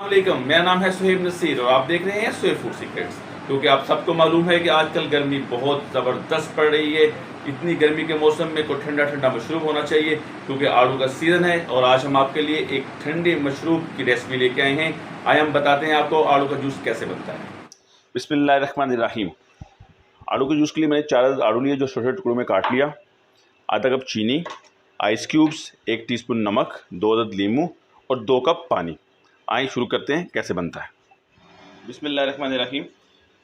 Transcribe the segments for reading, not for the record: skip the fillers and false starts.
वालेकुम, मेरा नाम है सुहेब नसीर और आप देख रहे हैं सुहेब फूड सीक्रेट्स। क्योंकि आप सबको मालूम है कि आजकल गर्मी बहुत ज़बरदस्त पड़ रही है। इतनी गर्मी के मौसम में कोई ठंडा ठंडा मशरूब होना चाहिए क्योंकि आड़ू का सीज़न है। और आज हम आपके लिए एक ठंडे मशरूब की रेसिपी लेके आए हैं। आइए हम बताते हैं आपको आड़ू का जूस कैसे बनता है। बिस्मिल्लाहिर्रहमानिर्रहीम। आड़ू के जूस के लिए मैंने 4 आड़ू लिए जो छोटे टुकड़ों में काट लिया। आधा कप चीनी, आइस क्यूब्स, 1 टीस्पून नमक, 2 अदद लीमू और 2 कप पानी। आइए शुरू करते हैं कैसे बनता है। बिस्मिल्लाहिर्रहमानिर्रहीम।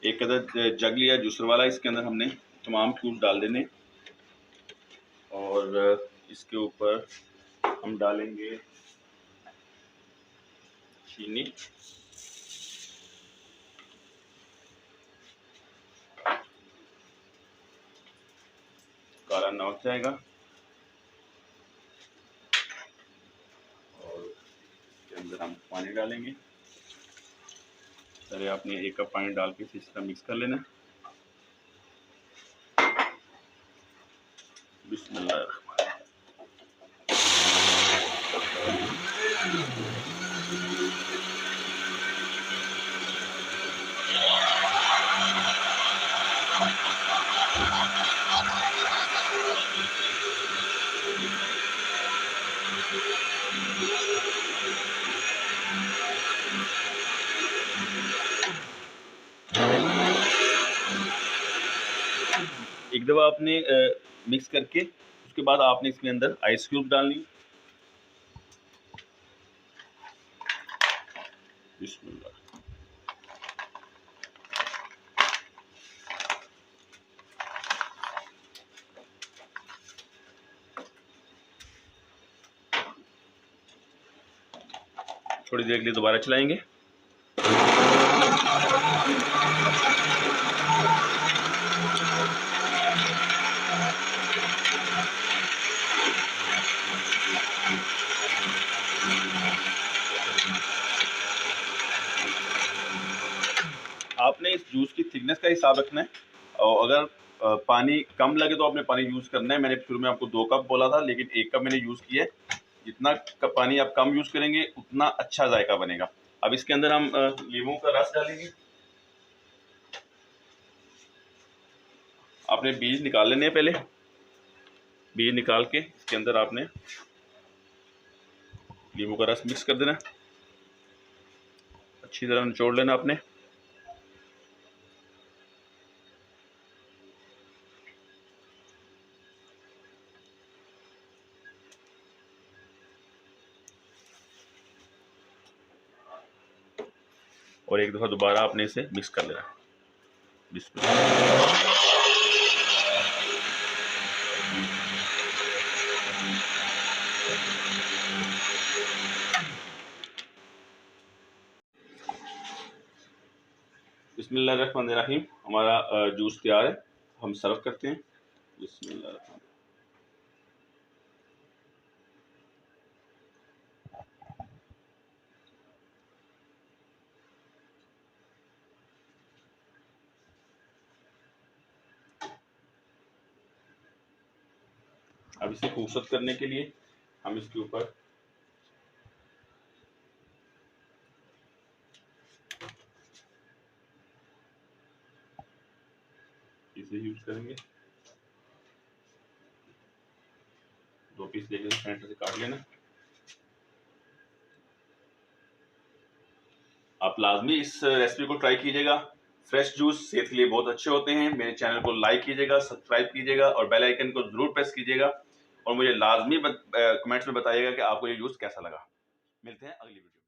एक अदद जग लिया जूसर वाला, इसके अंदर हमने तमाम क्यूब्स डाल देने और इसके ऊपर हम डालेंगे चीनी, काला नमक जाएगा और इसके अंदर हम पानी डालेंगे। पहले आपने 1 कप पानी डाल के इस तरह मिक्स कर लेना। बिस्मिल्लाह। एक दफ़ा आपने मिक्स करके उसके बाद आपने इसके अंदर आइस क्यूब डालनी। बिस्मिल्लाह। थोड़ी देर के लिए दोबारा चलाएंगे। आपने इस जूस की थिकनेस का हिसाब रखना है और अगर पानी कम लगे तो आपने पानी यूज़ करना है। मैंने शुरू में आपको 2 कप बोला था लेकिन 1 कप मैंने यूज़ किया है। जितना पानी आप कम यूज़ करेंगे उतना अच्छा जायका बनेगा। अब इसके अंदर हम लीमू का रस डालेंगे। आपने बीज निकाल लेने हैं। पहले बीज निकाल के इसके अंदर आपने लीमू का रस मिक्स कर देना, अच्छी तरह निचोड़ लेना आपने। और एक दफ़ा दोबारा आपने इसे मिक्स कर लेना। बिस्मिल्लाह। बिस्मिल्लाहिर्रहमानिर्रहीम। हमारा जूस तैयार है, हम सर्व करते हैं। बिस्मिल्लाह। अब इसे खूबसूरत करने के लिए हम इसके ऊपर इसे यूज करेंगे। 2 पीस लेकर सेंटर से काट लेना। आप लाजमी इस रेसिपी को ट्राई कीजिएगा। फ्रेश जूस सेहत के लिए बहुत अच्छे होते हैं। मेरे चैनल को लाइक कीजिएगा, सब्सक्राइब कीजिएगा और बेल आइकन को जरूर प्रेस कीजिएगा और मुझे लाजमी कमेंट्स में बताइएगा कि आपको ये जूस कैसा लगा। मिलते हैं अगली वीडियो।